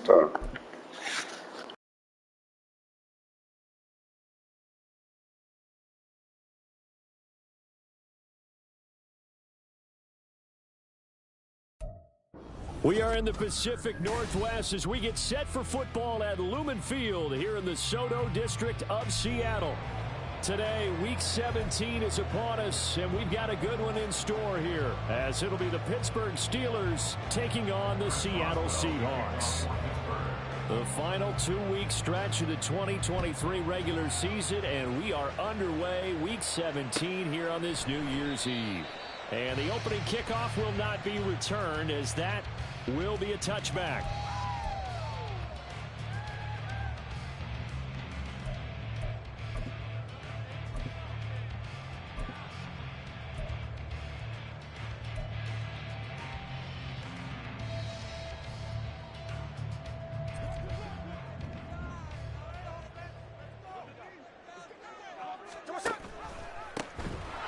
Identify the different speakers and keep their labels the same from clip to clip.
Speaker 1: start.
Speaker 2: We are in the Pacific Northwest as we get set for football at Lumen Field here in the SoDo District of Seattle. Today, Week 17 is upon us, and we've got a good one in store here, as it'll be the Pittsburgh Steelers taking on the Seattle Seahawks. The final 2-week stretch of the 2023 regular season, and we are underway Week 17 here on this New Year's Eve. And the opening kickoff will not be returned, as that will be a touchback.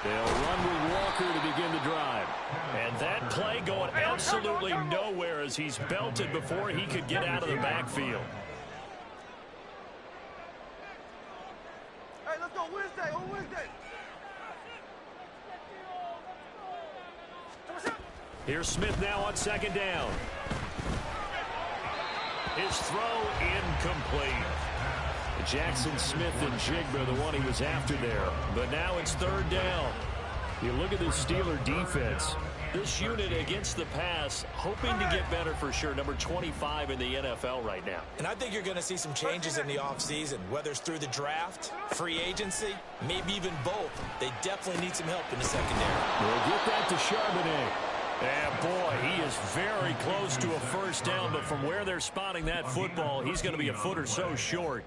Speaker 2: They'll run with Walker to begin the drive. And that play going absolutely nowhere as he's belted before he could get out of the backfield.
Speaker 3: Hey, let's go Wednesday, on Wednesday.
Speaker 2: Here's Smith now on second down. His throw incomplete. Jackson Smith and Jigba, the one he was after there. But now it's third down. You look at the Steeler defense. This unit against the pass, hoping to get better for sure. Number 25 in the NFL right now.
Speaker 4: And I think you're going to see some changes in the offseason, whether it's through the draft, free agency, maybe even both. They definitely need some help in the secondary.
Speaker 2: We'll get that to Charbonnet. And boy, he is very close to a first down, but from where they're spotting that football, he's going to be a foot or so short.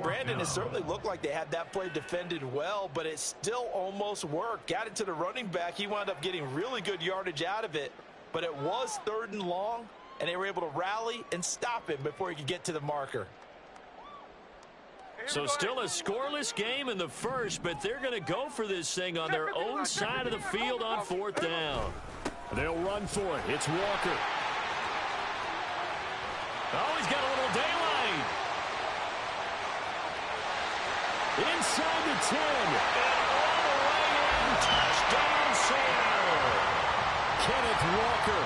Speaker 4: Brandon, it certainly looked like they had that play defended well, but it still almost worked. Got it to the running back. He wound up getting really good yardage out of it, but it was third and long, and they were able to rally and stop him before he could get to the marker.
Speaker 2: So still a scoreless game in the first, but they're going to go for this thing on their own side of the field on fourth down. They'll run for it. It's Walker. Oh, he's got a little daylight. Inside the 10. And all the way in. Touchdown, Seattle. Kenneth Walker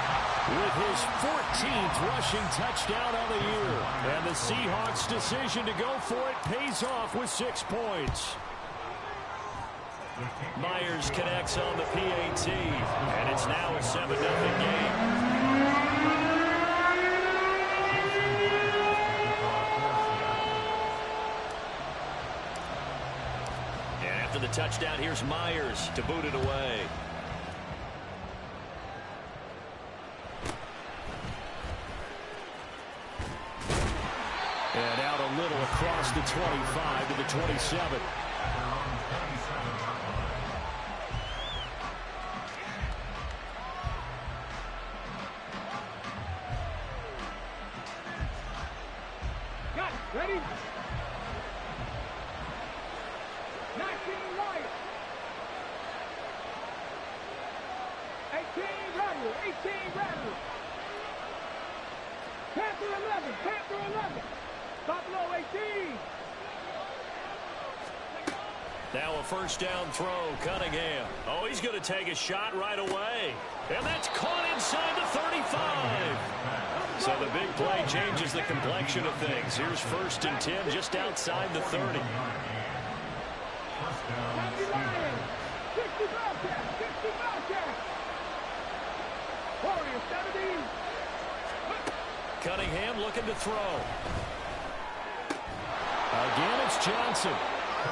Speaker 2: with his 14th rushing touchdown of the year. And the Seahawks' decision to go for it pays off with 6 points. Myers connects on the PAT, and it's now a 7-0 game. And after the touchdown, here's Myers to boot it away. And out a little across the 25 to the 27.
Speaker 3: Ready? 19 right. 18 rattle. 18 rattle. Panther 11. Panther 11. Buffalo 18.
Speaker 2: Now a first down throw, Cunningham. Oh, he's going to take a shot right away. And that's caught inside the 35. So the big play changes the complexion of things. Here's first and 10 just outside the 30.
Speaker 3: 60 Bobcats. 60 Bobcats. Warriors 70.
Speaker 2: Cunningham looking to throw. Again, it's Johnson.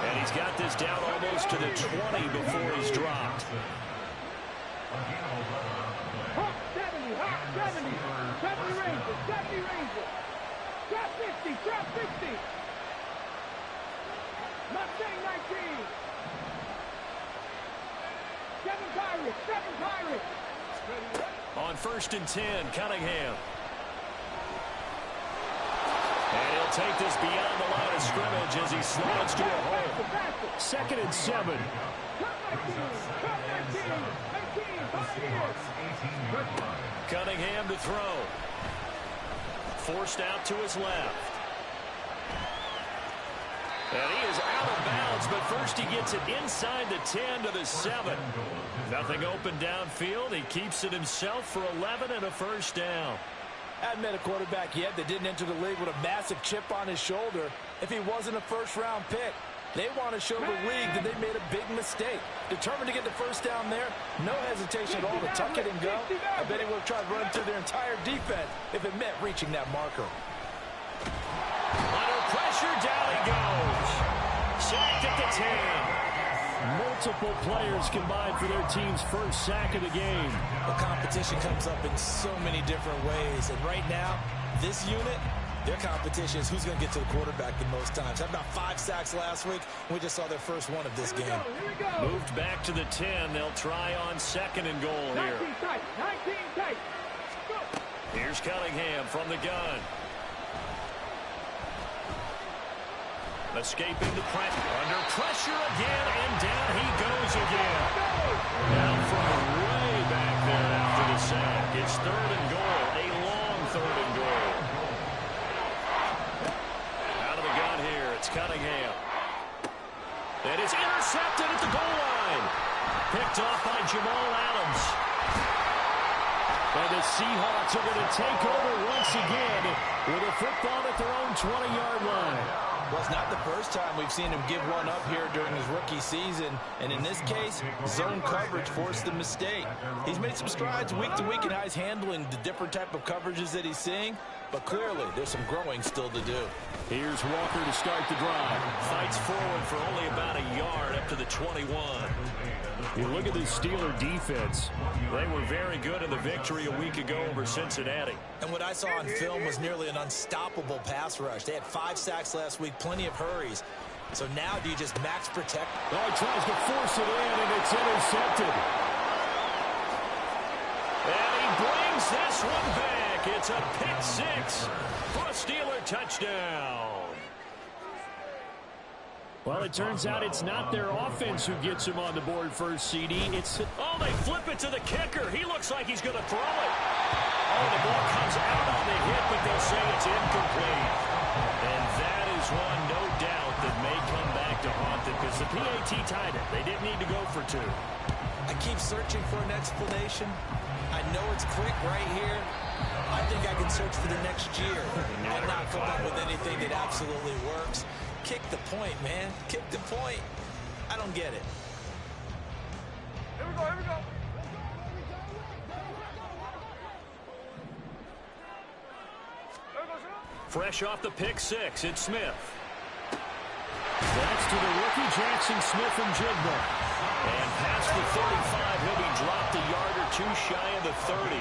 Speaker 2: And he's got this down almost to the 20 before he's dropped.
Speaker 3: Hawk 70. Hawk 70. 70 Rangers. 70 Rangers. Trap 50. Trap 50. Mustang 19. 7 Pirates. 7 Pirates.
Speaker 2: On first and 10, Cunningham. And he'll take this beyond the line of scrimmage as he slides to a hole. Second and 7. Cunningham to throw. forced out to his left. And he is out of bounds, but first he gets it inside the 10 to the 7. Nothing open downfield. He keeps it himself for 11 and a first down.
Speaker 4: Hadn't met a quarterback yet that didn't enter the league with a massive chip on his shoulder if he wasn't a first-round pick. They want to show the league that they made a big mistake. Determined to get the first down there, no hesitation at all to tuck it and go. I bet he would have tried running through their entire defense if it meant reaching that marker.
Speaker 2: Under pressure, down he goes. Sacked at the 10. Multiple players combined for their team's first sack of the game.
Speaker 4: The competition comes up in so many different ways, and right now, this unit, their competition is who's going to get to the quarterback the most times. Had about 5 sacks last week, and we just saw their first one of this game.
Speaker 2: Moved back to the 10. They'll try on 2nd and goal here.
Speaker 3: 19 tight. Go.
Speaker 2: Here's Cunningham from the gun. Escaping the pressure. Under pressure again, and down he goes again. Now from way back there after the sack. It's 3rd and goal. A long 3rd and goal. Out of the gun here. It's Cunningham. That is intercepted at the goal line. Picked off by Jamal Adams. And the Seahawks are going to take over once again with a football at their own 20-yard line.
Speaker 4: Well, it's not the first time we've seen him give one up here during his rookie season. And in this case, zone coverage forced the mistake. He's made some strides week to week in how he's handling the different type of coverages that he's seeing. But clearly, there's some growing still to do.
Speaker 2: Here's Walker to start the drive. Fights forward for only about a yard up to the 21. You look at the Steeler defense. They were very good in the victory a week ago over Cincinnati.
Speaker 4: And what I saw on film was nearly an unstoppable pass rush. They had 5 sacks last week, plenty of hurries. So now do you just max protect?
Speaker 2: Oh, he tries to force it in, and it's intercepted. And he brings this one back. It's a pick 6 for a Steeler touchdown. Well, it turns out it's not their offense who gets him on the board first, CD. Oh, they flip it to the kicker. He looks like he's going to throw it. Oh, the ball comes out on the hit, but they'll say it's incomplete. And that is one, no doubt, that may come back to haunt them because the PAT tied it. They didn't need to go for 2.
Speaker 4: I keep searching for an explanation. I know it's quick right here. I think I can search for the next year and not come up with anything that absolutely works. Kick the point, man. Kick the point. I don't get it.
Speaker 3: Here we go.
Speaker 2: Fresh off the pick 6, it's Smith. That's to the rookie, Jackson Smith from Jigba. And past the 35, he'll be dropped a yard or 2 shy of the 30.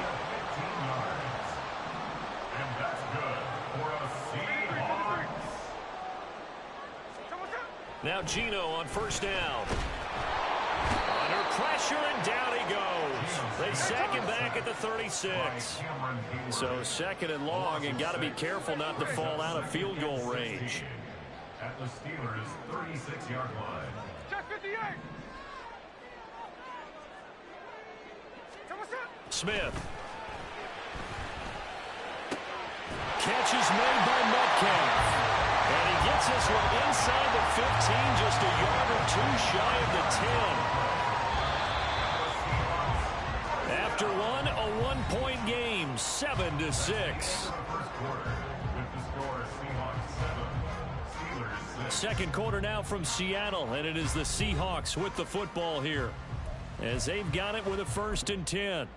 Speaker 1: And that's good for a Seahawks.
Speaker 2: Now Geno on first down. Under pressure, and down he goes. They sack him back at the 36. So 2nd and long, and got to be careful not to fall out of field goal range.
Speaker 1: At the Steelers' 36-yard line.
Speaker 3: Check 58.
Speaker 2: Smith. Catch is made by Metcalf. And he gets this one inside the 15, just a yard or 2 shy of the 10. After one, a 1-point game, 7-6. Second quarter now from Seattle, and it is the Seahawks with the football here as they've got it with a 1st and 10.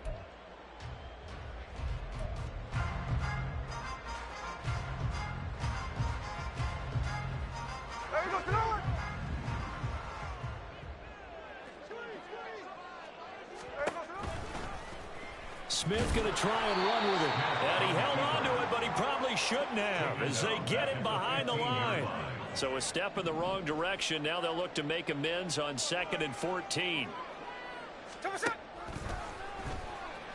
Speaker 2: Smith going to try and run with it. And he held on to it, but he probably shouldn't have as they get it behind the line. So a step in the wrong direction. Now they'll look to make amends on 2nd and 14.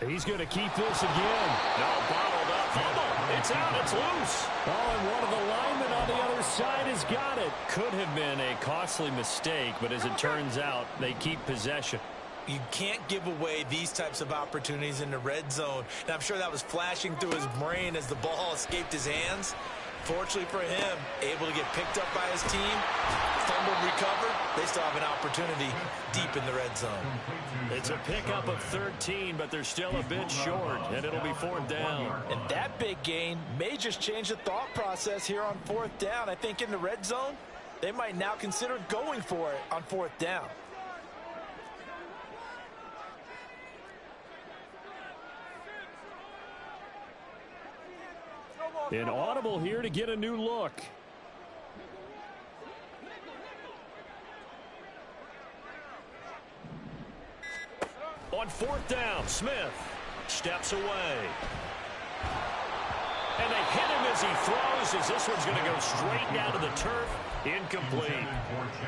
Speaker 2: He's going to keep this again. No, bottled up. Fumble. It's out. It's loose. Oh, and one of the linemen on the other side has got it. Could have been a costly mistake, but as it turns out, they keep possession.
Speaker 4: You can't give away these types of opportunities in the red zone. And I'm sure that was flashing through his brain as the ball escaped his hands. Fortunately for him, able to get picked up by his team, fumbled, recovered. They still have an opportunity deep in the red zone.
Speaker 2: It's a pickup of 13, but they're still a bit short, and it'll be 4th down.
Speaker 4: And that big gain may just change the thought process here on 4th down. I think in the red zone, they might now consider going for it on 4th down.
Speaker 2: An audible here to get a new look. On 4th down, Smith steps away. And they hit him as he throws, as this one's going to go straight down to the turf. Incomplete.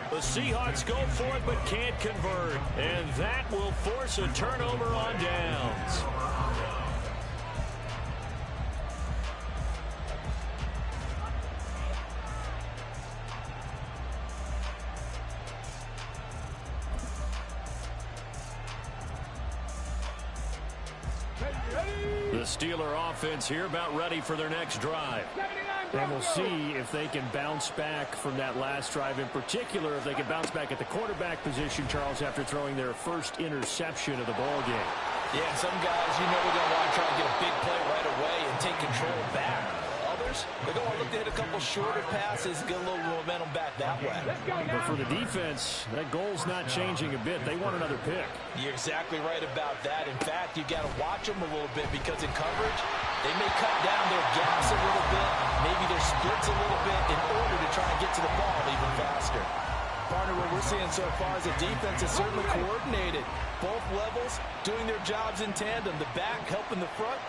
Speaker 2: The Seahawks go for it but can't convert. And that will force a turnover on downs. The Steeler offense here about ready for their next drive. And we'll see if they can bounce back from that last drive. In particular, if they can bounce back at the quarterback position, Charles, after throwing their first interception of the ball game.
Speaker 4: Yeah, some guys, you know, they're going to want to try and get a big play right away and take control back. Others, they're going to look to hit a couple shorter passes and get a little momentum back that way.
Speaker 2: But for the defense, that goal's not changing a bit. They want another pick.
Speaker 4: You're exactly right about that. In fact, you got to watch them a little bit because in coverage, they may cut down their gaps a little bit, maybe their splits a little bit in order to try and get to the ball even faster. Partner, what we're seeing so far is the defense is certainly coordinated. Both levels doing their jobs in tandem. The back helping the front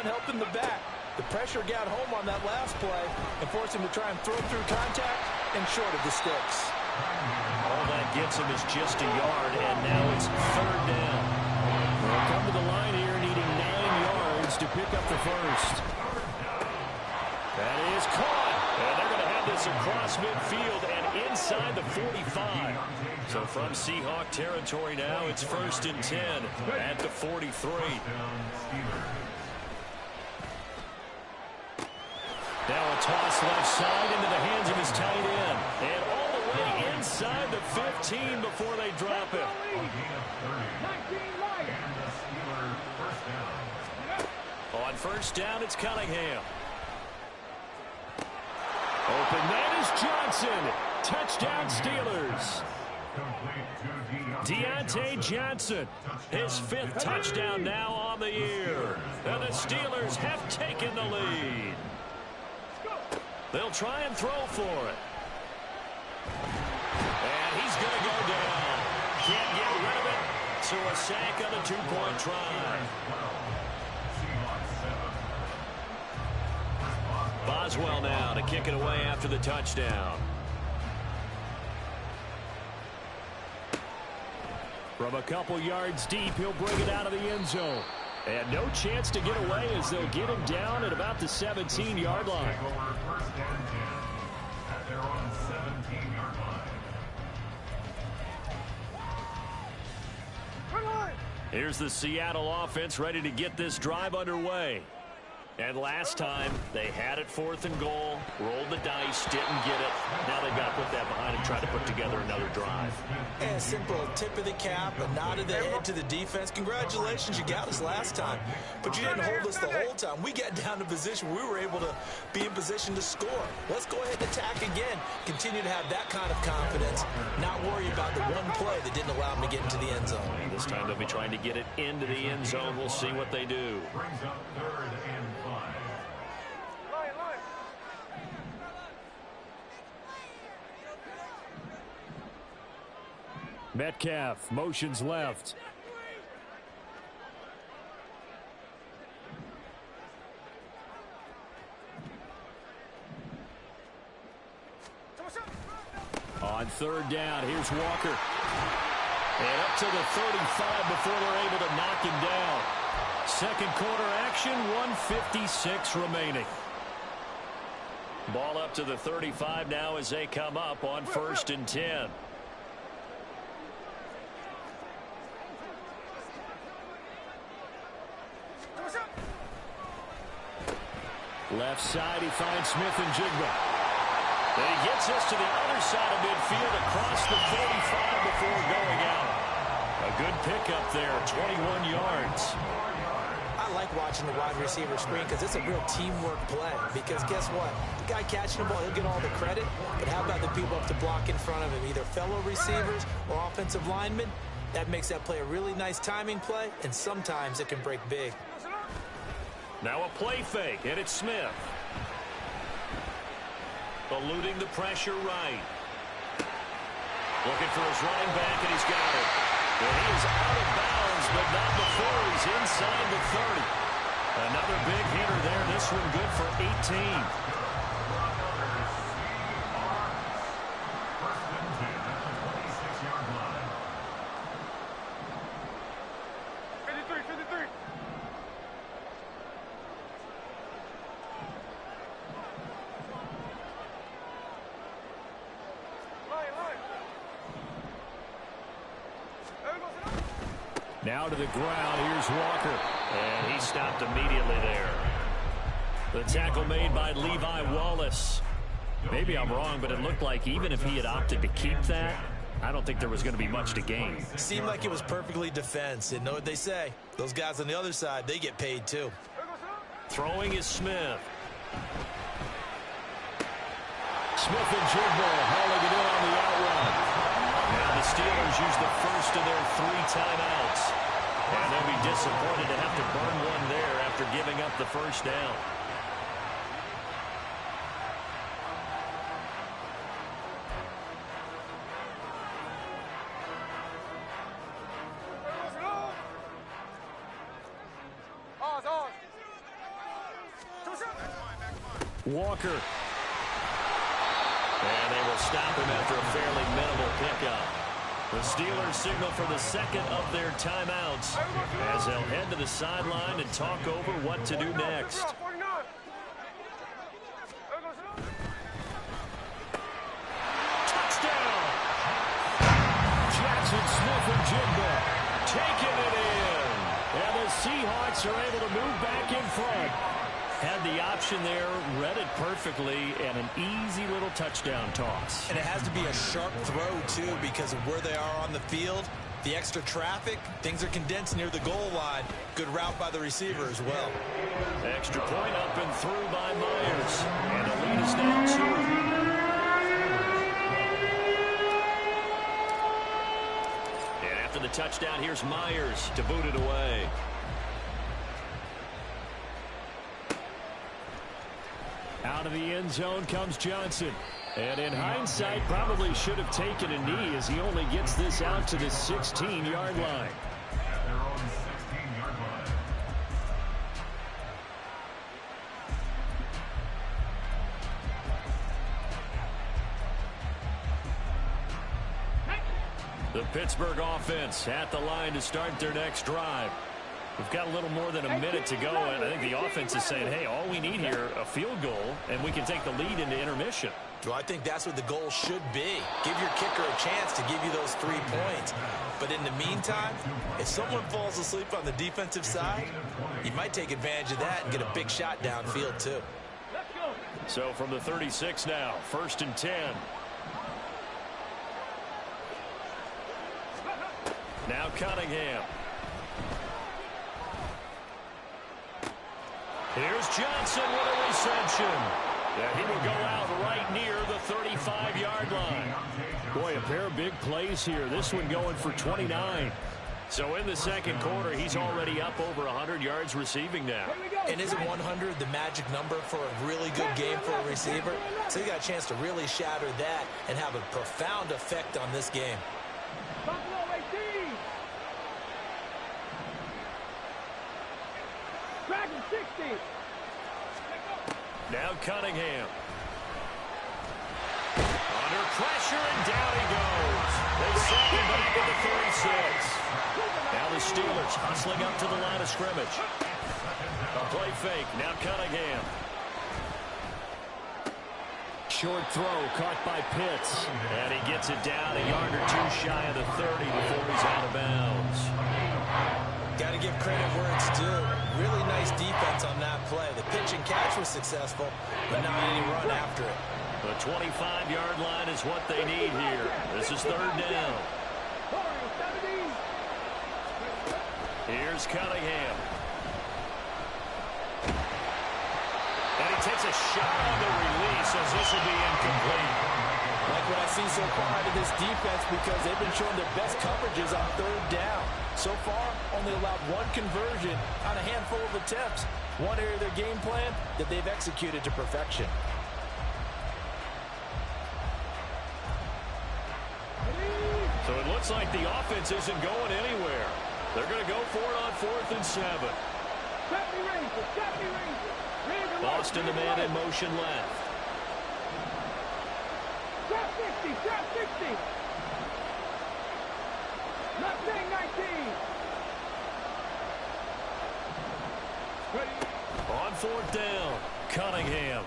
Speaker 4: helping the back. The pressure got home on that last play and forced him to try and throw through contact and short of the sticks.
Speaker 2: All that gets him is just a yard, and now it's 3rd down. They'll come to the line here needing 9 yards to pick up the first. That is caught, and they're going to have this across midfield and inside the 45. So from Seahawk territory now, it's 1st and 10 at the 43. Now a toss left side into the hands of his tight end. And all the way inside the 15 before they drop it. On 1st down, it's Cunningham. Open man is Johnson. Touchdown Steelers. Deontay Johnson, his 5th touchdown now on the year. And the Steelers have taken the lead. They'll try and throw for it. And he's going to go down. Can't get rid of it. So a sack on a 2-point try. Boswell now to kick it away after the touchdown. From a couple yards deep, he'll bring it out of the end zone. And no chance to get away as they'll get him down at about the 17-yard line.
Speaker 1: At their own 17-yard line.
Speaker 2: Here's the Seattle offense ready to get this drive underway. And last time, they had it 4th and goal, rolled the dice, didn't get it. Now they've got to put that behind and try to put together another drive.
Speaker 4: And a simple tip of the cap, a nod of the head to the defense. Congratulations, you got us last time. But you didn't hold us the whole time. We got down to position where we were able to be in position to score. Let's go ahead and attack again. Continue to have that kind of confidence. Not worry about the one play that didn't allow them to get into the end zone.
Speaker 2: This time they'll be trying to get it into the end zone. We'll see what they do.
Speaker 1: Brings up 3rd and 5.
Speaker 2: Metcalf motions left. On 3rd down, here's Walker. And up to the 35 before they're able to knock him down. 2nd quarter action, 1:56 remaining. Ball up to the 35 now as they come up on 1st and 10. Left side, he finds Smith and Jigba. And he gets us to the other side of midfield across the 45 before going out. A good pickup there, 21 yards.
Speaker 4: I like watching the wide receiver screen because it's a real teamwork play. Because guess what? The guy catching the ball, he'll get all the credit. But how about the people up to block in front of him, either fellow receivers or offensive linemen? That makes that play a really nice timing play, and sometimes it can break big.
Speaker 2: Now a play fake, and it's Smith. Eluding the pressure right. Looking for his running back, and he's got it. And he is out of bounds, but not before he's inside the 30. Another big hitter there. This one good for 18. Now to the ground. Here's Walker. And he stopped immediately there. The tackle made by Levi Wallace. Maybe I'm wrong, but it looked like even if he had opted to keep that, I don't think there was going to be much to gain.
Speaker 4: Seemed like it was perfectly defense. And know what they say? Those guys on the other side, they get paid too.
Speaker 2: Throwing is Smith. Smith and Jigba hauling it in on the outrun. Now the Steelers use the first of their 3 timeouts. And they'll be disappointed to have to burn one there after giving up the first down. Walker. And they will stop him after a fairly minimal pickup. The Steelers signal for the second of their timeouts as they'll head to the sideline and talk over what to do next. Touchdown! Jackson Smith-Njigba taking it in. And the Seahawks are able to move back in front. Had the option there, read it perfectly, and an easy little touchdown toss.
Speaker 4: And it has to be a sharp throw, too, because of where they are on the field. The extra traffic, things are condensed near the goal line. Good route by the receiver as well.
Speaker 2: Extra point up and through by Myers. And the lead is now 2. And after the touchdown, here's Myers to boot it away. Out of the end zone comes Johnson. And in hindsight, probably should have taken a knee as he only gets this out to the 16-yard line.
Speaker 1: At their own 16-yard line.
Speaker 2: The Pittsburgh offense at the line to start their next drive. We've got a little more than a minute to go, and I think the offense is saying, hey, all we need here, a field goal, and we can take the lead into intermission.
Speaker 4: Well, I think that's what the goal should be. Give your kicker a chance to give you those 3 points. But in the meantime, if someone falls asleep on the defensive side, you might take advantage of that and get a big shot downfield, too.
Speaker 2: So from the 36 now, 1st and 10. Now Cunningham. Here's Johnson with a reception. And he will go out right near the 35-yard line. Boy, a pair of big plays here. This one going for 29. So in the second quarter, he's already up over 100 yards receiving now.
Speaker 4: And isn't 100 the magic number for a really good game for a receiver? So he got a chance to really shatter that and have a profound effect on this game.
Speaker 3: Dragon 60.
Speaker 2: Now Cunningham. Under pressure, and down he goes. They send him back to the 36. Now the Steelers hustling up to the line of scrimmage. A play fake. Now Cunningham. Short throw caught by Pitts. And he gets it down a yard or 2 shy of the 30 before he's out of bounds.
Speaker 4: Got to give credit where it's due. Really nice defense on that play. The pitch and catch was successful, but not any run after it.
Speaker 2: The 25-yard line is what they need here. This is third down. Here's Cunningham. And he takes a shot on the release as this will be incomplete.
Speaker 4: Like what I've seen so far out of this defense because they've been showing their best coverages on third down. So far, only allowed one conversion on a handful of attempts. One area of their game plan that they've executed to perfection.
Speaker 2: So it looks like the offense isn't going anywhere. They're going to go for it on 4th and 7. Boston, the man in motion left.
Speaker 3: Drop 60, drop 60. Mustang 19.
Speaker 2: On 4th down, Cunningham.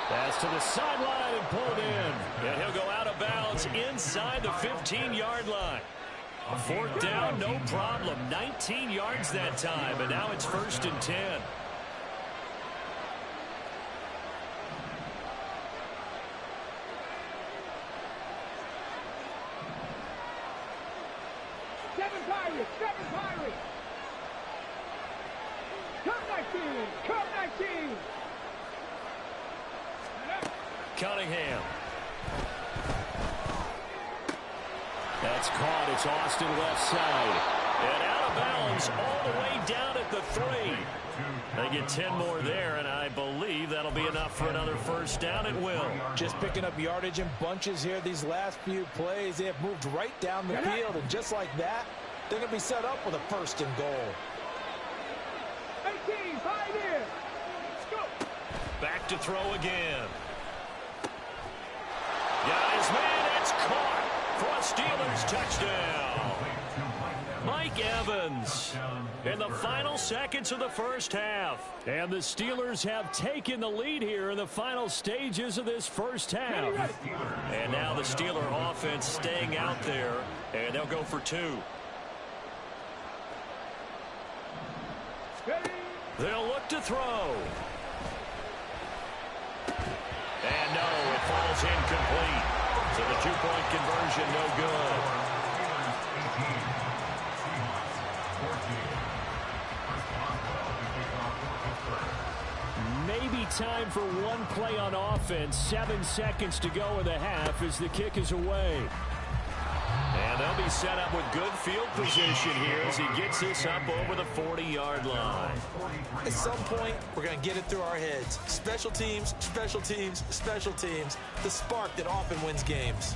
Speaker 2: Pass to the sideline and pulled in. And he'll go out of bounds inside the 15-yard line. 4th down, no problem. 19 yards that time, and now it's 1st and 10.
Speaker 3: Seven Pirates. Cup 19.
Speaker 2: Cunningham. That's caught. It's Austin left side. And out of bounds all the way down at the 3. They get 10 more there, and I believe that'll be enough for another 1st down. It will.
Speaker 4: Just picking up yardage in bunches here these last few plays. They have moved right down the field, and just like that, they're going to be set up with a 1st and goal.
Speaker 3: 18, 5 in. Go.
Speaker 2: Back to throw again. Got his man. It's caught for a Steelers touchdown. Mike Evans in the final seconds of the 1st half. And the Steelers have taken the lead here in the final stages of this 1st half. And now the Steeler offense staying out there, and they'll go for 2. They'll look to throw. And no, it falls incomplete. So the 2-point conversion no good. Maybe time for one play on offense. 7 seconds to go in the half as the kick is away. And they'll be set up with good field position here as he gets this up over the 40-yard line.
Speaker 4: At some point, we're going to get it through our heads. Special teams, special teams, special teams. The spark that often wins games.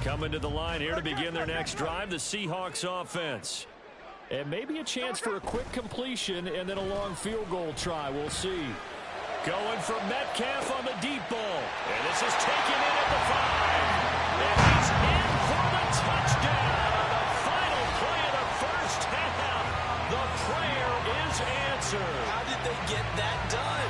Speaker 2: Coming to the line here to begin their next drive, the Seahawks offense. And maybe a chance for a quick completion and then a long field goal try. We'll see. Going for Metcalf on the deep ball. And this is taken in at the 5. And he's in for the touchdown on the final play of the 1st half. The prayer is answered.
Speaker 4: How did they get that done?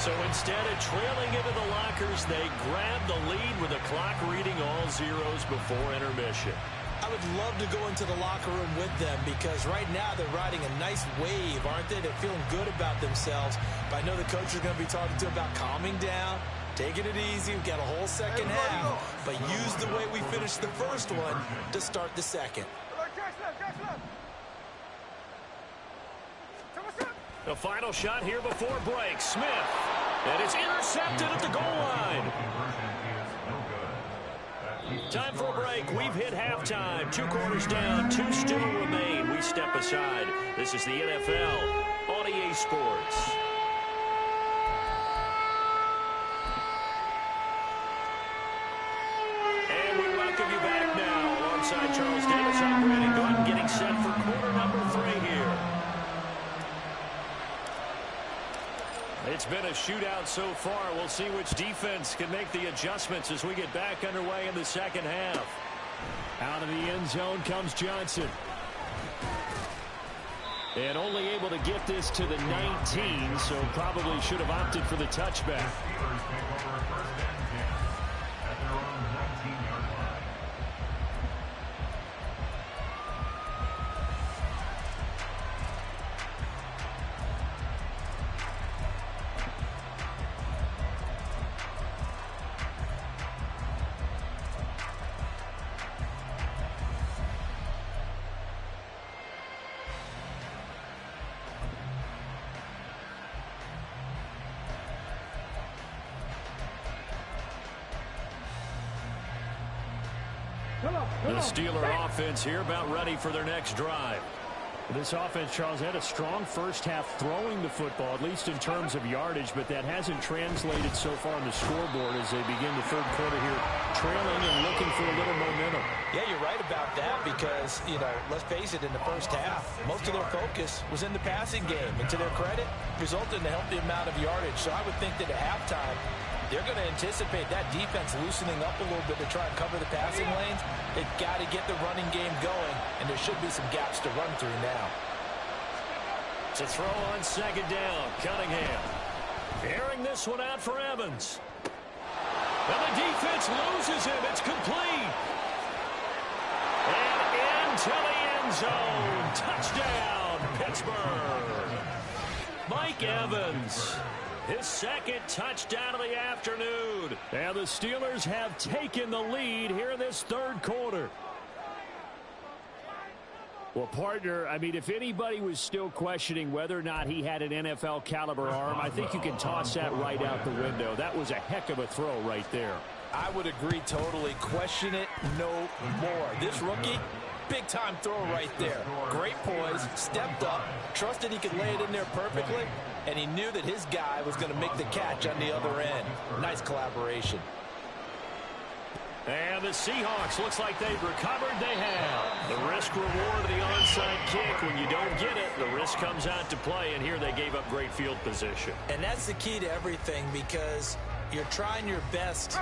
Speaker 2: So instead of trailing into the lockers, they grab the lead with the clock reading all zeros before intermission.
Speaker 4: I would love to go into the locker room with them because right now they're riding a nice wave, aren't they? They're feeling good about themselves. But I know the coach is going to be talking to them about calming down, taking it easy. We've got a whole second half, but use the way we finished the first one to start the second.
Speaker 2: The final shot here before break. Smith. And it's intercepted at the goal line. Time for a break. We've hit halftime. 2 quarters down. 2 still remain. We step aside. This is the NFL on EA Sports. And we welcome you back now. Alongside Charles Davis, I'm Brandon Gordon getting set for quarter number 3 here. It's been a shootout so far. We'll see which defense can make the adjustments as we get back underway in the second half. Out of the end zone comes Johnson. And only able to get this to the 19, so probably should have opted for the touchback. The Steeler offense here about ready for their next drive. This offense, Charles, had a strong first half throwing the football, at least in terms of yardage, but that hasn't translated so far on the scoreboard as they begin the third quarter here, trailing and looking for a little momentum.
Speaker 4: Yeah, you're right about that because, let's face it, in the first half, most of their focus was in the passing game. And to their credit, resulted in a healthy amount of yardage. So I would think that at halftime, they're going to anticipate that defense loosening up a little bit to try and cover the passing lanes. They've got to get the running game going, and there should be some gaps to run through now.
Speaker 2: To throw on second down, Cunningham. Airing this one out for Evans. And the defense loses him. It's complete. And into the end zone. Touchdown, Pittsburgh. Mike Evans. His second touchdown of the afternoon. And the Steelers have taken the lead here in this third quarter. Well, partner, I mean, if anybody was still questioning whether or not he had an NFL caliber arm, I think you can toss that right out the window. That was a heck of a throw right there.
Speaker 4: I would agree totally. Question it no more. This rookie, big-time throw right there. Great poise, stepped up, trusted he could lay it in there perfectly, and he knew that his guy was going to make the catch on the other end. Nice collaboration.
Speaker 2: And the Seahawks, looks like they've recovered. They have. The risk-reward of the onside kick. When you don't get it, the risk comes out to play, and here they gave up great field position.
Speaker 4: And that's the key to everything because you're trying your best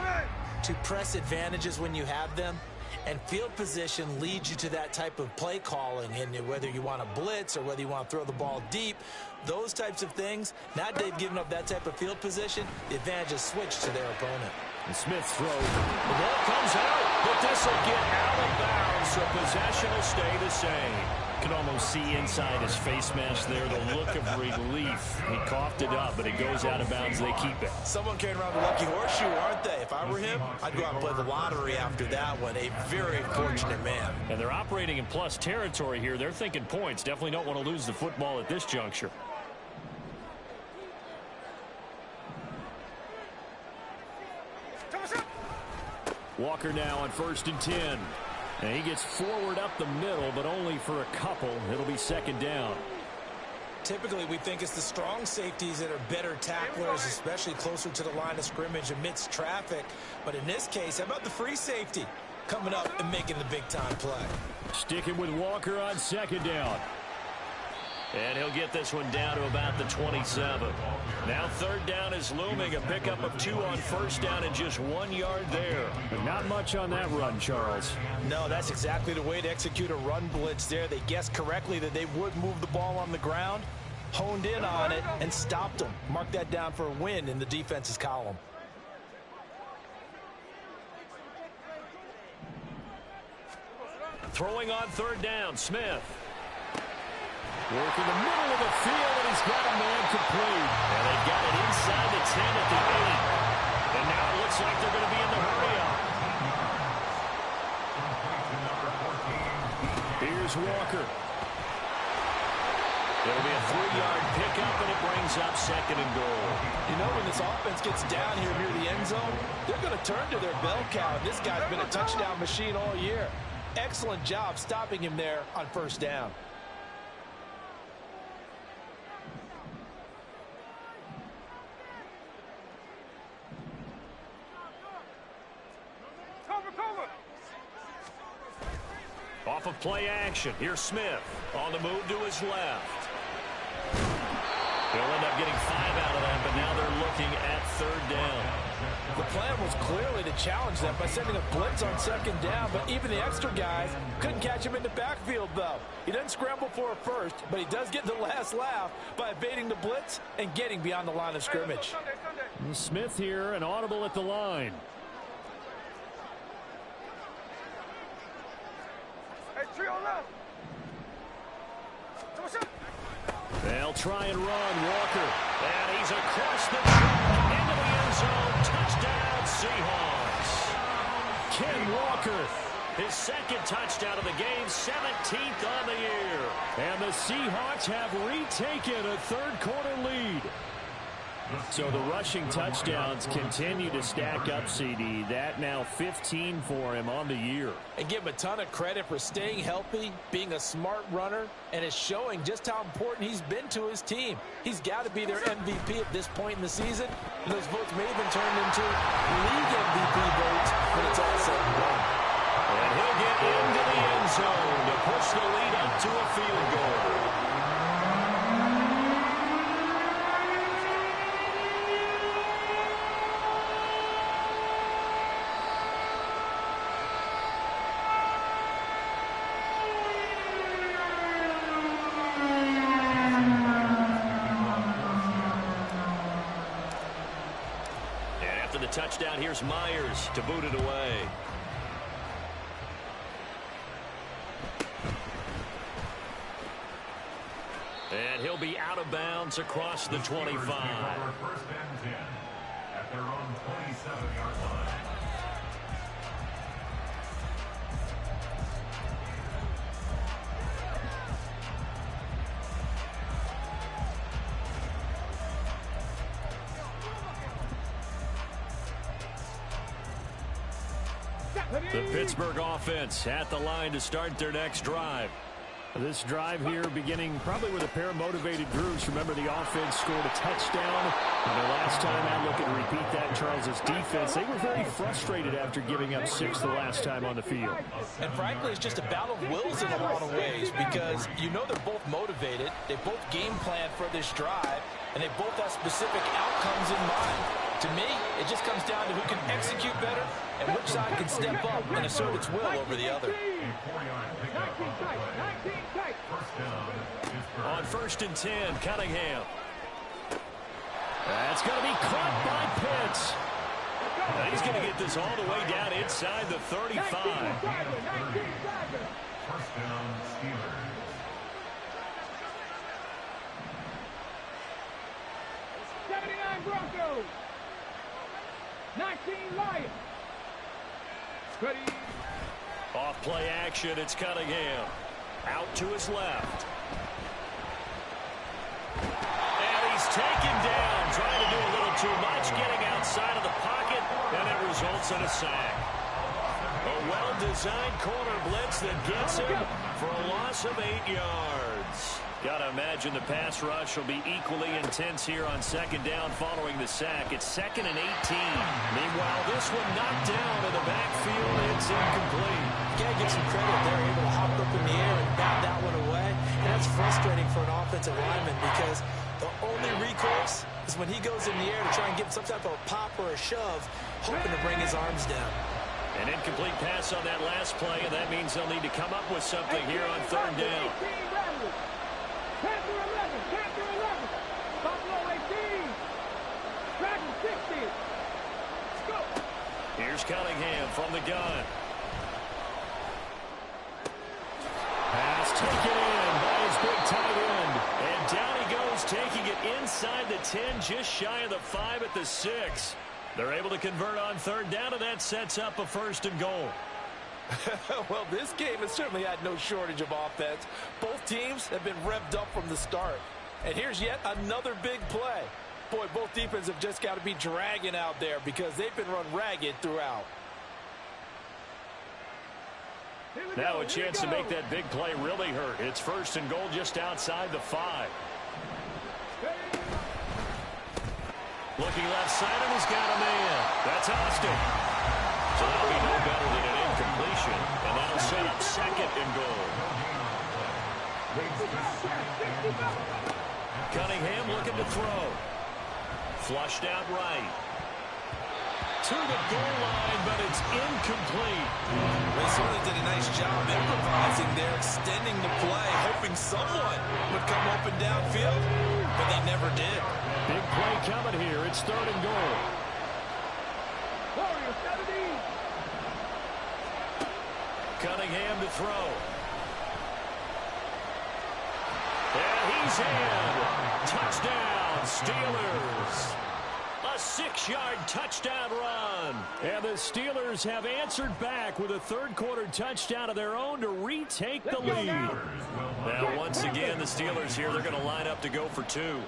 Speaker 4: to press advantages when you have them. And field position leads you to that type of play calling. And whether you want to blitz or whether you want to throw the ball deep, those types of things, now they've given up that type of field position, the advantage is switched to their opponent.
Speaker 2: And Smith throws. The ball comes out, but this will get out of bounds, so possession will stay the same. You can almost see inside his face mask there the look of relief. He coughed it up, but it goes out of bounds. They keep it.
Speaker 4: Someone carrying around the lucky horseshoe, aren't they? If I were him, I'd go out and play the lottery after that one. A very fortunate man.
Speaker 2: And they're operating in plus territory here. They're thinking points. Definitely don't want to lose the football at this juncture. Walker now on 1st and 10. And he gets forward up the middle, but only for a couple. It'll be second down.
Speaker 4: Typically, we think it's the strong safeties that are better tacklers, especially closer to the line of scrimmage amidst traffic. But in this case, how about the free safety coming up and making the big-time play? Sticking with Walker on second down.
Speaker 2: And he'll get this one down to about the 27. Now third down is looming. A pickup of 2 on first down and just 1 yard there.
Speaker 5: But not much on that run, Charles.
Speaker 4: No, that's exactly the way to execute a run blitz there. They guessed correctly that they would move the ball on the ground, honed in on it, and stopped them. Mark that down for a win in the defense's column.
Speaker 2: Throwing on third down, Smith. Working the middle of the field, and he's got a man complete. And they've got it inside the 10 at the 8. And now it looks like they're going to be in the hurry-up. Here's Walker. It'll be a 3-yard pickup, and it brings up second and goal.
Speaker 4: You know, when this offense gets down here near the end zone, they're going to turn to their bell cow. This guy's been a touchdown machine all year. Excellent job stopping him there on first down.
Speaker 2: Off of play action. Here's Smith on the move to his left. They'll end up getting 5 out of that, but now they're looking at third down.
Speaker 4: The plan was clearly to challenge them by sending a blitz on second down, but even the extra guys couldn't catch him in the backfield, though. He doesn't scramble for a first, but he does get the last laugh by evading the blitz and getting beyond the line of scrimmage.
Speaker 2: Smith here, an audible at the line. They'll try and run. Walker. And he's across the track into the end zone. Touchdown, Seahawks. Ken Walker, his second touchdown of the game, 17th on the year. And the Seahawks have retaken a third quarter lead. So the rushing touchdowns continue to stack up, CD. That now 15 for him on the year.
Speaker 4: And give him a ton of credit for staying healthy, being a smart runner, and it's showing just how important he's been to his team. He's got to be their MVP at this point in the season, and those votes may even turn into league MVP votes when it's all said and done.
Speaker 2: And he'll get into the end zone to push the lead up to a field goal. Touchdown, here's Myers to boot it away. And he'll be out of bounds across the 25.
Speaker 1: First and 10 at their own 27-yard line.
Speaker 2: The Pittsburgh offense at the line to start their next drive. This drive here beginning probably with a pair of motivated groups. Remember, the offense scored a touchdown. And the last time I look and repeat that, Charles's defense, they were very frustrated after giving up 6 the last time on the field.
Speaker 4: And frankly, it's just a battle of wills in a lot of ways because you know they're both motivated. They both game plan for this drive, and they both have specific outcomes in mind. To me, it just comes down to who can execute better and which side can step up and assert its will over the other.
Speaker 2: On 1st and 10, Cunningham. That's going to be caught by Pitts. And he's going to get this all the way down inside the 35.
Speaker 1: First down, Steelers.
Speaker 3: 79 Broncos. 19 Lions. Ready.
Speaker 2: Off play action, it's Cunningham. Out to his left. And he's taken down, trying to do a little too much, getting outside of the pocket, and it results in a sack. A well-designed corner blitz that gets him for a loss of 8 yards. Got to imagine the pass rush will be equally intense here on 2nd down following the sack. It's 2nd and 18. Meanwhile, this one knocked down in the backfield. It's incomplete.
Speaker 4: You got to give some credit. They're able to hop up in the air and bat that one away. And that's frustrating for an offensive lineman because the only recourse is when he goes in the air to try and get some type of a pop or a shove, hoping to bring his arms down.
Speaker 2: An incomplete pass on that last play, and that means they'll need to come up with something here on 3rd down.
Speaker 3: Panther 11, Panther 11, Buffalo 18, Dragon 60. Let's go.
Speaker 2: Here's Cunningham from the gun. Pass taken in by his big tight end. And down he goes, taking it inside the 10, just shy of the 5 at the 6. They're able to convert on 3rd down, and that sets up a 1st and goal.
Speaker 4: Well, this game has certainly had no shortage of offense. Both teams have been revved up from the start. And here's yet another big play. Boy, both defenses have just got to be dragging out there because they've been run ragged throughout.
Speaker 2: Now a chance to make that big play really hurt. It's 1st and goal just outside the 5. Looking left side, and he's got a man. That's Austin. So that'll be no better than an incompletion, and that'll set up 2nd and goal. Cunningham looking to throw. Flushed out right. To the goal line, but it's incomplete.
Speaker 4: They certainly did a nice job improvising there, extending the play, hoping someone would come open downfield, but they never did.
Speaker 2: Big play coming here. It's 3rd and goal.
Speaker 3: Warriors 70.
Speaker 2: Cunningham to throw. And he's in. Touchdown, Steelers. A 6-yard touchdown run. And the Steelers have answered back with a 3rd quarter touchdown of their own to retake the lead. Now, once again, the Steelers here, they're going to line up to go for 2.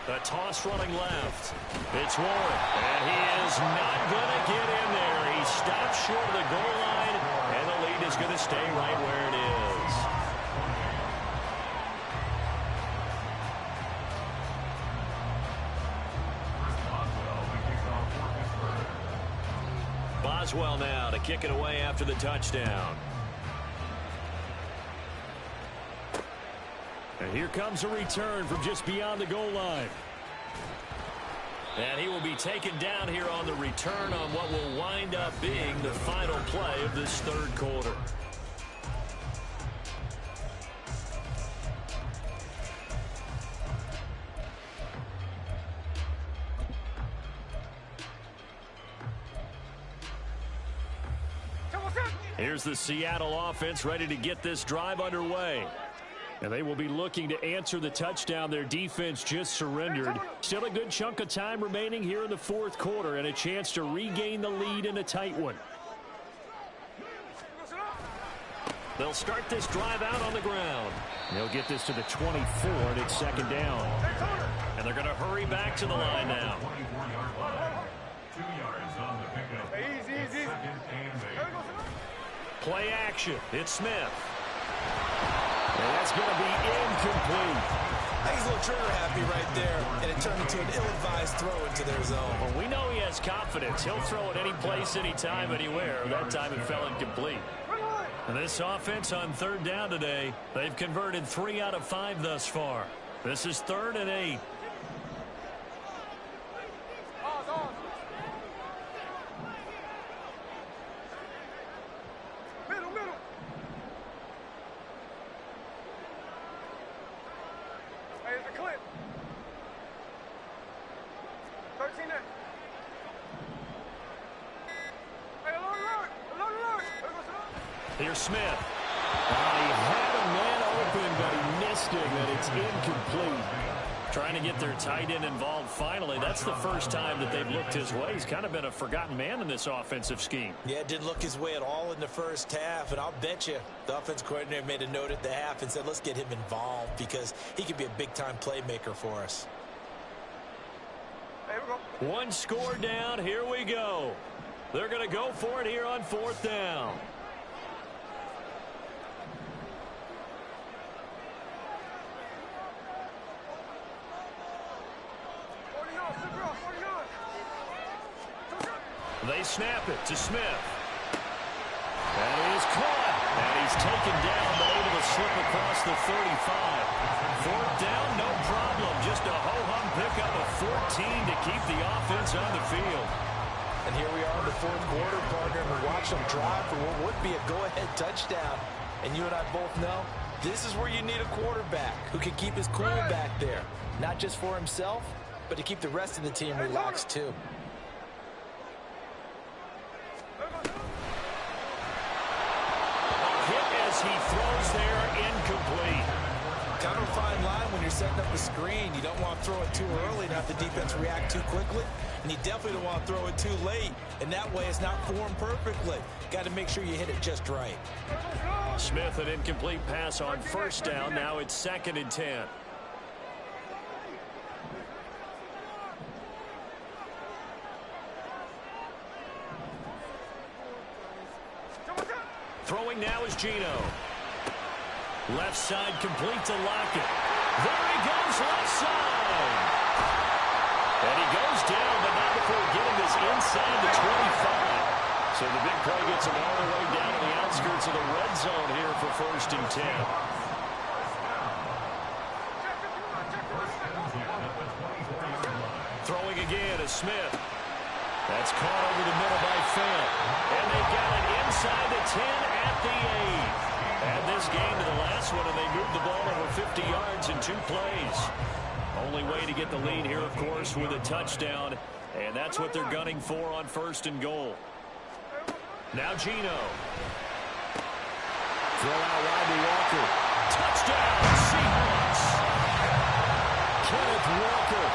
Speaker 2: A toss running left. It's Warren, and he is not going to get in there. He stops short of the goal line, and the lead is going to stay right where it is. Boswell now to kick it away after the touchdown. And here comes a return from just beyond the goal line. And he will be taken down here on the return on what will wind up being the final play of this third quarter. Here's the Seattle offense ready to get this drive underway. And they will be looking to answer the touchdown their defense just surrendered. Still a good chunk of time remaining here in the fourth quarter and a chance to regain the lead in a tight one. They'll start this drive out on the ground. They'll get this to the 24, and it's second down. And they're going to hurry back to the line now.
Speaker 1: 2 yards on the pickup.
Speaker 3: Easy.
Speaker 2: Play action. It's Smith. And that's going to be incomplete.
Speaker 4: I think he's a little trigger happy right there, and it turned into an ill-advised throw into their zone.
Speaker 2: Well, we know he has confidence. He'll throw it any place, anytime, anywhere. That time it fell incomplete. And this offense on third down today, they've converted 3 out of 5 thus far. This is 3rd and 8. Here's Smith.
Speaker 5: He had a man open, but he missed it, and it's incomplete.
Speaker 2: Trying to get their tight end involved finally. That's the first time that they've looked his way. He's kind of been a forgotten man in this offensive scheme.
Speaker 4: Yeah, it didn't look his way at all in the first half, and I'll bet you the offense coordinator made a note at the half and said, let's get him involved because he could be a big-time playmaker for us.
Speaker 2: One score down. Here we go. They're going to go for it here on 4th down. They snap it to Smith. And he is caught. And he's taken down, but able to slip across the 35. 4th down, no problem. Just a ho-hum pickup of 14 to keep the offense on the field.
Speaker 4: And here we are in the fourth quarter, partner, and we watch them drive for what would be a go-ahead touchdown. And you and I both know this is where you need a quarterback who can keep his cool back there. Not just for himself, but to keep the rest of the team relaxed too.
Speaker 2: He throws there, incomplete.
Speaker 4: Kind of a fine line when you're setting up a screen. You don't want to throw it too early and have the defense react too quickly. And you definitely don't want to throw it too late. And that way it's not formed perfectly. Got to make sure you hit it just right.
Speaker 2: Smith, an incomplete pass on 1st down. Now it's 2nd and 10. Throwing now is Geno. Left side complete to Lockett. There he goes, left side. And he goes down, but not before getting this inside the 25. So the big play gets him all the way down to the outskirts of the red zone here for 1st and 10. Throwing again is Smith. That's caught over the middle by Fant. And they've got it inside the 10 at the 8. Add this game to the last one, and they moved the ball over 50 yards in 2 plays. Only way to get the lead here, of course, with a touchdown. And that's what they're gunning for on 1st and goal. Now Geno. Throw out wide to Walker. Touchdown, Seahawks. Kenneth Walker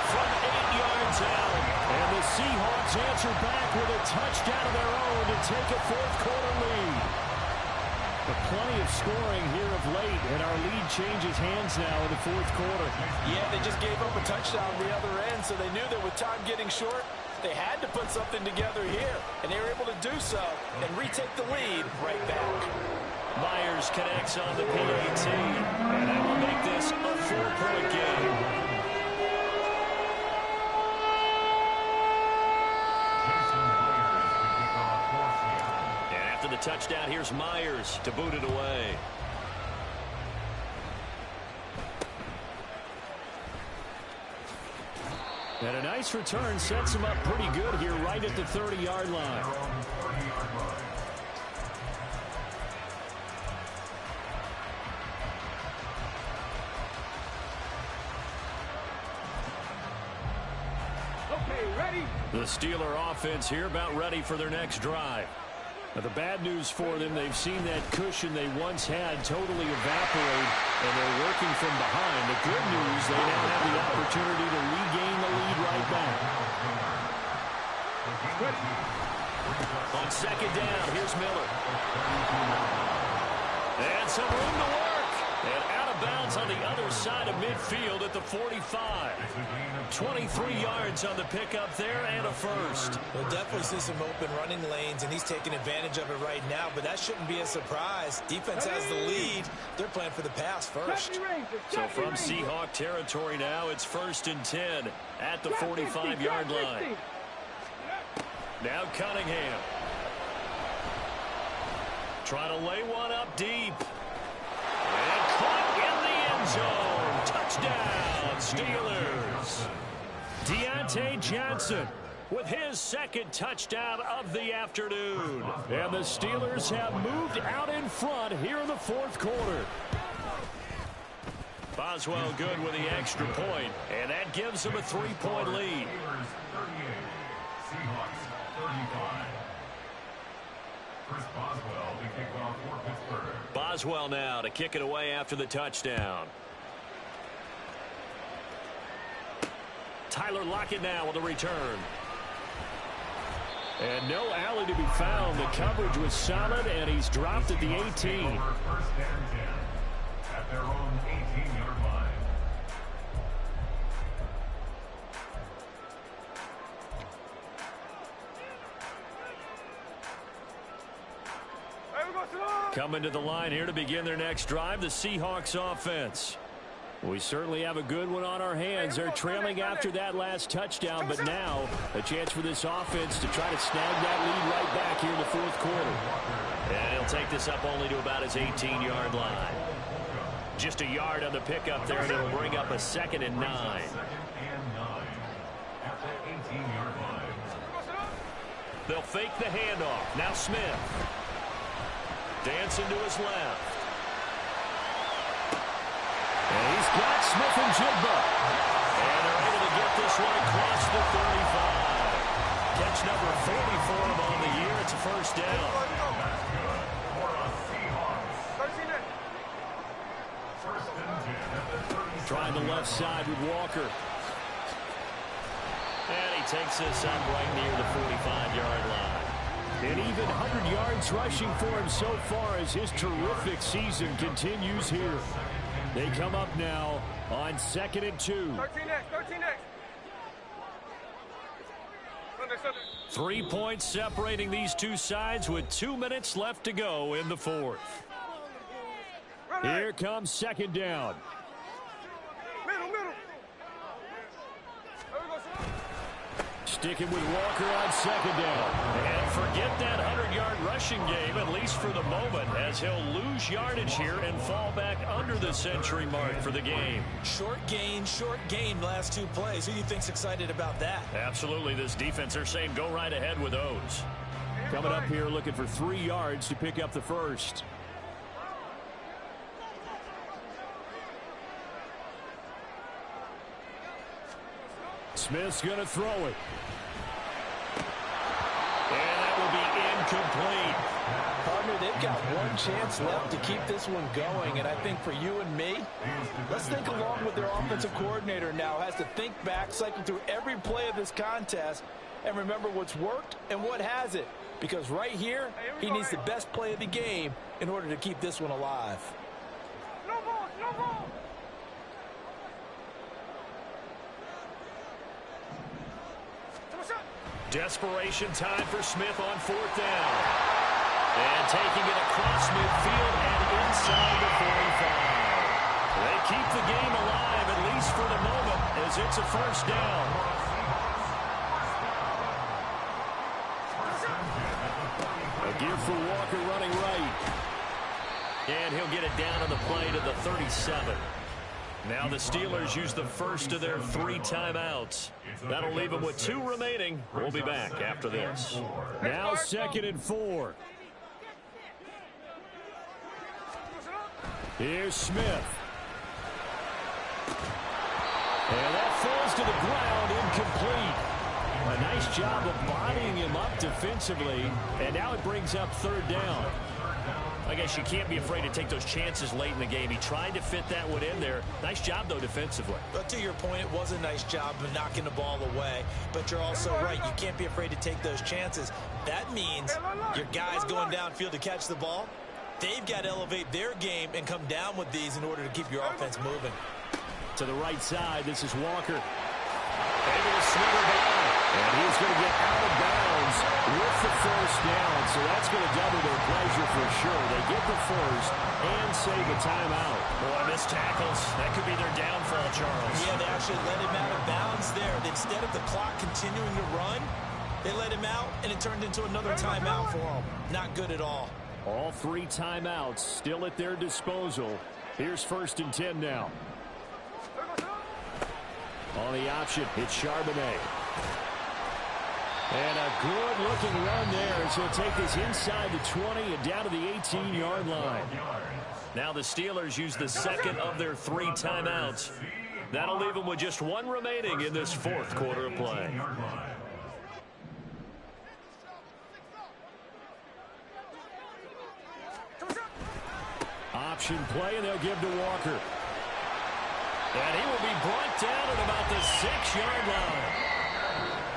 Speaker 2: from 8 yards out. And the Seahawks answer back with a touchdown of their own to take a 4th quarter lead. But plenty of scoring here of late, and our our lead changes hands now in the fourth quarter.
Speaker 4: Yeah, they just gave up a touchdown the other end, so they knew that with time getting short, they had to put something together here, and they were able to do so and retake the lead right back.
Speaker 2: Myers connects on the PAT, and that will make this a 4-point game. And after the touchdown, here's Myers to boot it away. And a nice return sets him up pretty good here right at the 30-yard line.
Speaker 3: Okay, ready?
Speaker 2: The Steeler offense here about ready for their next drive. Now, the bad news for them, they've seen that cushion they once had totally evaporate, and they're working from behind. The good news, they now have the opportunity to regain the lead right back. On second down, here's Miller. And some room to work. And out of bounds on the other side of midfield at the 45. 23 yards on the pickup there and a first.
Speaker 4: We'll definitely see some open running lanes, and he's taking advantage of it right now, but that shouldn't be a surprise. Defense has the lead. They're playing for the pass first.
Speaker 2: So from Seahawk territory now, it's 1st and 10 at the 45-yard line. Now Cunningham. Trying to lay one up deep. And caught in the end zone. Touchdown, Steelers. Deontay Johnson with his second touchdown of the afternoon. And the Steelers have moved out in front here in the fourth quarter. Boswell good with the extra point, and that gives them a 3-point lead.
Speaker 1: Seahawks 35. Chris Boswell to kick off for Pittsburgh.
Speaker 2: Boswell now to kick it away after the touchdown. Tyler Lockett now with a return. And no alley to be found. The coverage was solid, and he's dropped at the 18.
Speaker 1: 1st and 10 at their own 18-yard line.
Speaker 2: Coming to the line here to begin their next drive, the Seahawks offense. We certainly have a good one on our hands. They're trailing after that last touchdown, but now a chance for this offense to try to snag that lead right back here in the fourth quarter. And he'll take this up only to about his 18-yard line. Just a yard on the pickup there, and it'll bring up a 2nd and 9.
Speaker 1: 2nd and 9 at the 18-yard line.
Speaker 2: They'll fake the handoff. Now Smith. Dancing to his left. And he's got Smith and Jigba. And they're able to get this one across the 35. Catch number 40 for him on the year. It's a first down.
Speaker 1: That's good for the Seahawks. 1st and 10 at the 37.
Speaker 2: Trying the left side with Walker. And he takes this up right near the 45-yard line. And even 100 yards rushing for him so far as his terrific season continues here. They come up now on 2nd and 2.
Speaker 3: 13 next.
Speaker 2: 3 points separating these two sides with 2 minutes left to go in the fourth. Here comes 2nd down.
Speaker 3: Middle.
Speaker 2: Sticking with Walker on 2nd down. And forget that 100-yard rushing game, at least for the moment, as he'll lose yardage here and fall back under the century mark for the game.
Speaker 4: Short gain, last 2 plays. Who do you think's excited about that?
Speaker 2: Absolutely. This defense, they're saying go right ahead with those. Coming up here looking for 3 yards to pick up the first. Smith's going to throw it. And that will be incomplete.
Speaker 4: Partner, they've got one chance left to keep this one going, and I think for you and me, let's think along with their offensive coordinator now. Has to think back, cycle through every play of this contest, and remember what's worked and what hasn't. Because right here, he needs the best play of the game in order to keep this one alive.
Speaker 3: No ball,
Speaker 2: Desperation time for Smith on 4th down. And taking it across midfield and inside the 45. They keep the game alive, at least for the moment, as it's a 1st down. A give for Walker running right. And he'll get it down on the play to the 37. Now the Steelers use the first of their 3 timeouts. That'll leave them with 2 remaining. We'll be back after this. Now 2nd and 4. Here's Smith. And that falls to the ground, incomplete. A nice job of bodying him up defensively. And now it brings up 3rd down. I guess you can't be afraid to take those chances late in the game. He tried to fit that one in there. Nice job, though, defensively.
Speaker 4: But to your point, it was a nice job of knocking the ball away. But you're also right. You can't be afraid to take those chances. That means your guys going downfield to catch the ball, they've got to elevate their game and come down with these in order to keep your offense moving.
Speaker 2: To the right side, this is Walker. Able to slither down. And he's going to get out of bounds with the 1st down. So that's going to double their pleasure for sure. They get the 1st and save a timeout.
Speaker 5: Boy, missed tackles. That could be their downfall, Charles.
Speaker 4: Yeah, they actually let him out of bounds there. Instead of the clock continuing to run, they let him out, and it turned into another timeout for him. Not good at all.
Speaker 2: All 3 timeouts still at their disposal. Here's 1st and 10 now. On the option, it's Charbonnet. And a good-looking run there as he'll take this inside the 20 and down to the 18-yard line.
Speaker 5: Now the Steelers use the 2nd of their 3 timeouts. That'll leave them with just 1 remaining in this 4th quarter of play.
Speaker 2: Option play, and they'll give to Walker.
Speaker 5: And he will be brought down at about the 6-yard line.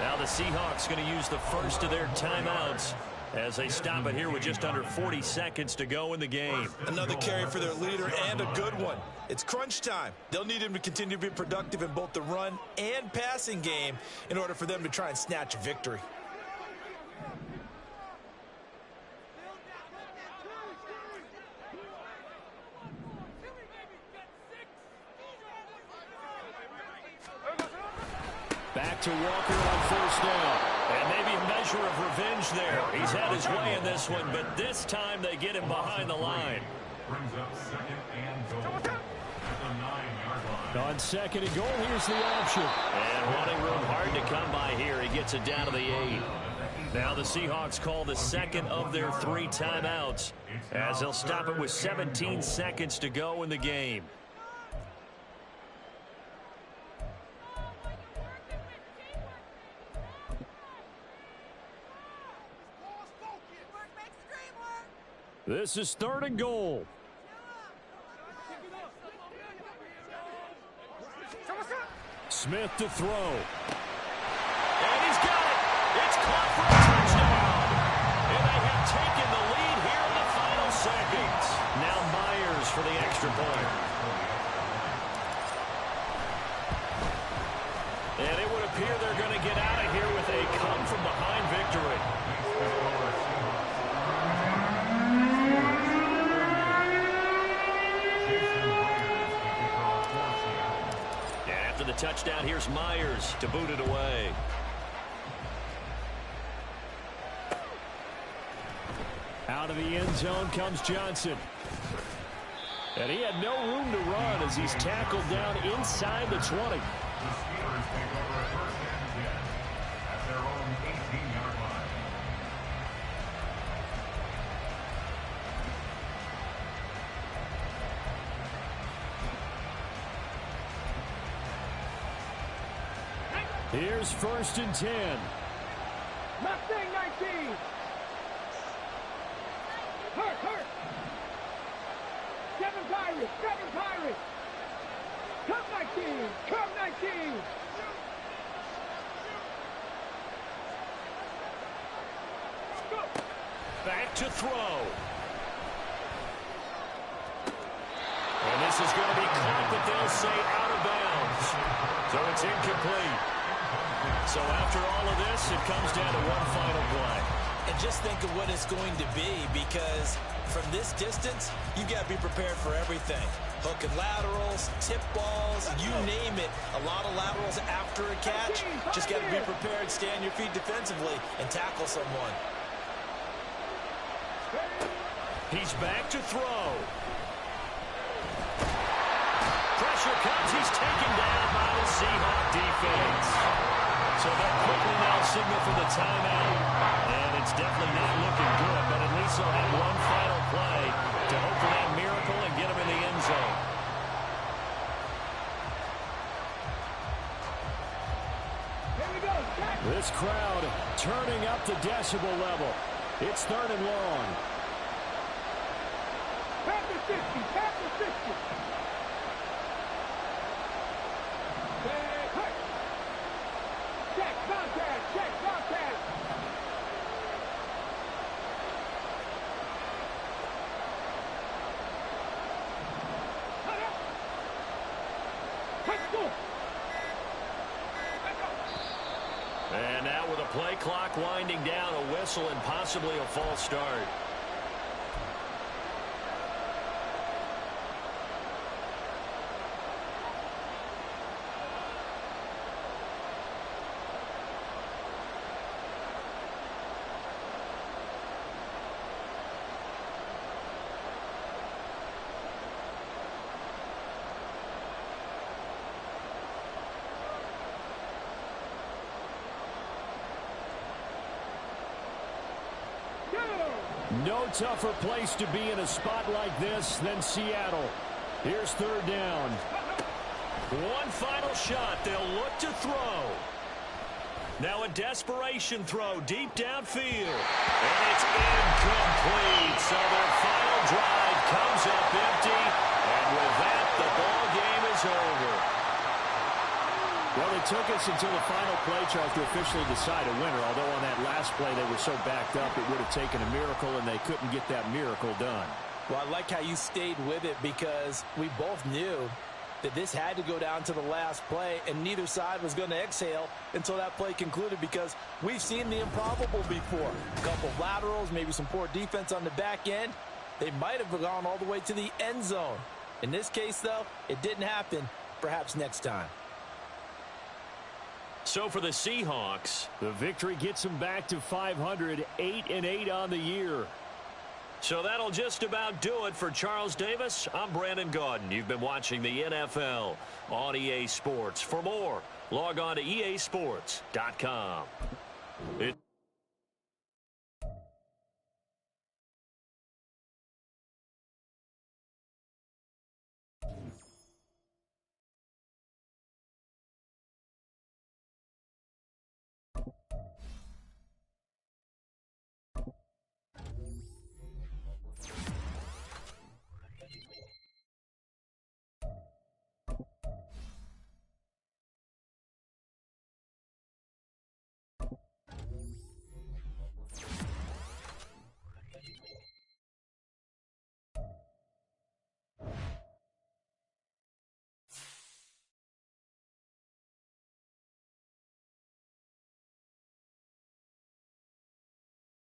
Speaker 5: Now the Seahawks going to use the first of their timeouts as they stop it here with just under 40 seconds to go in the game.
Speaker 4: Another carry for their leader, and a good one. It's crunch time. They'll need him to continue to be productive in both the run and passing game in order for them to try and snatch a victory.
Speaker 2: Back to Walker on 1st down.
Speaker 5: And maybe a measure of revenge there. He's had his way in this one, but this time they get him behind the line.
Speaker 1: Brings up 2nd and goal at the 9-yard line.
Speaker 2: On 2nd and goal, here's the option.
Speaker 5: And running room hard to come by here. He gets it down to the 8. Now the Seahawks call the 2nd of their 3 timeouts as they'll stop it with 17 seconds to go in the game.
Speaker 2: This is 3rd and goal. Smith to throw.
Speaker 5: And he's got it. It's caught for a touchdown. And they have taken the lead here in the final seconds. Now Myers for the extra point. And it would appear they're going to get out of here with a come-from-behind victory. The touchdown, here's Myers to boot it away.
Speaker 2: Out of the end zone comes Johnson. And he had no room to run as he's tackled down inside the 20.
Speaker 1: The Steelers take over a 1st and 10 at their own 18-yard line.
Speaker 2: Here's 1st and 10.
Speaker 3: Mustang 19. Hurt. Kevin Pirates. Come 19.
Speaker 5: Back to throw. And this is going to be caught, but they'll say out of bounds. So it's incomplete. So after all of this, it comes down to one final play.
Speaker 4: And just think of what it's going to be, because from this distance, you've got to be prepared for everything. Hook and laterals, tip balls, you name it. A lot of laterals after a catch. Just got to be prepared, stay on your feet defensively, and tackle someone.
Speaker 5: He's back to throw. Pressure comes. He's taken down by the Seahawk defense. So they'll quickly now signal for the timeout. And it's definitely not looking good, but at least they'll have one final play to hope for that miracle and get him in the end zone.
Speaker 2: This crowd turning up the decibel level. It's 3rd and long.
Speaker 3: Pass the 50, pass the 50. Check, contact, check, contact. Let's go.
Speaker 5: And now with a play clock winding down, a whistle and possibly a false start.
Speaker 2: No tougher place to be in a spot like this than Seattle. Here's 3rd down.
Speaker 5: One final shot. They'll look to throw. Now a desperation throw deep downfield. And it's incomplete. So their final drive comes up empty. And with that, the ball game is over.
Speaker 2: Well, it took us until the final play chart to officially decide a winner, although on that last play they were so backed up it would have taken a miracle, and they couldn't get that miracle done.
Speaker 4: Well, I like how you stayed with it, because we both knew that this had to go down to the last play, and neither side was going to exhale until that play concluded, because we've seen the improbable before. A couple of laterals, maybe some poor defense on the back end. They might have gone all the way to the end zone. In this case, though, it didn't happen. Perhaps next time.
Speaker 5: So for the Seahawks,
Speaker 2: the victory gets them back to 500, 8-8 on the year.
Speaker 5: So that'll just about do it for Charles Davis. I'm Brandon Gaudin. You've been watching the NFL on EA Sports. For more, log on to easports.com.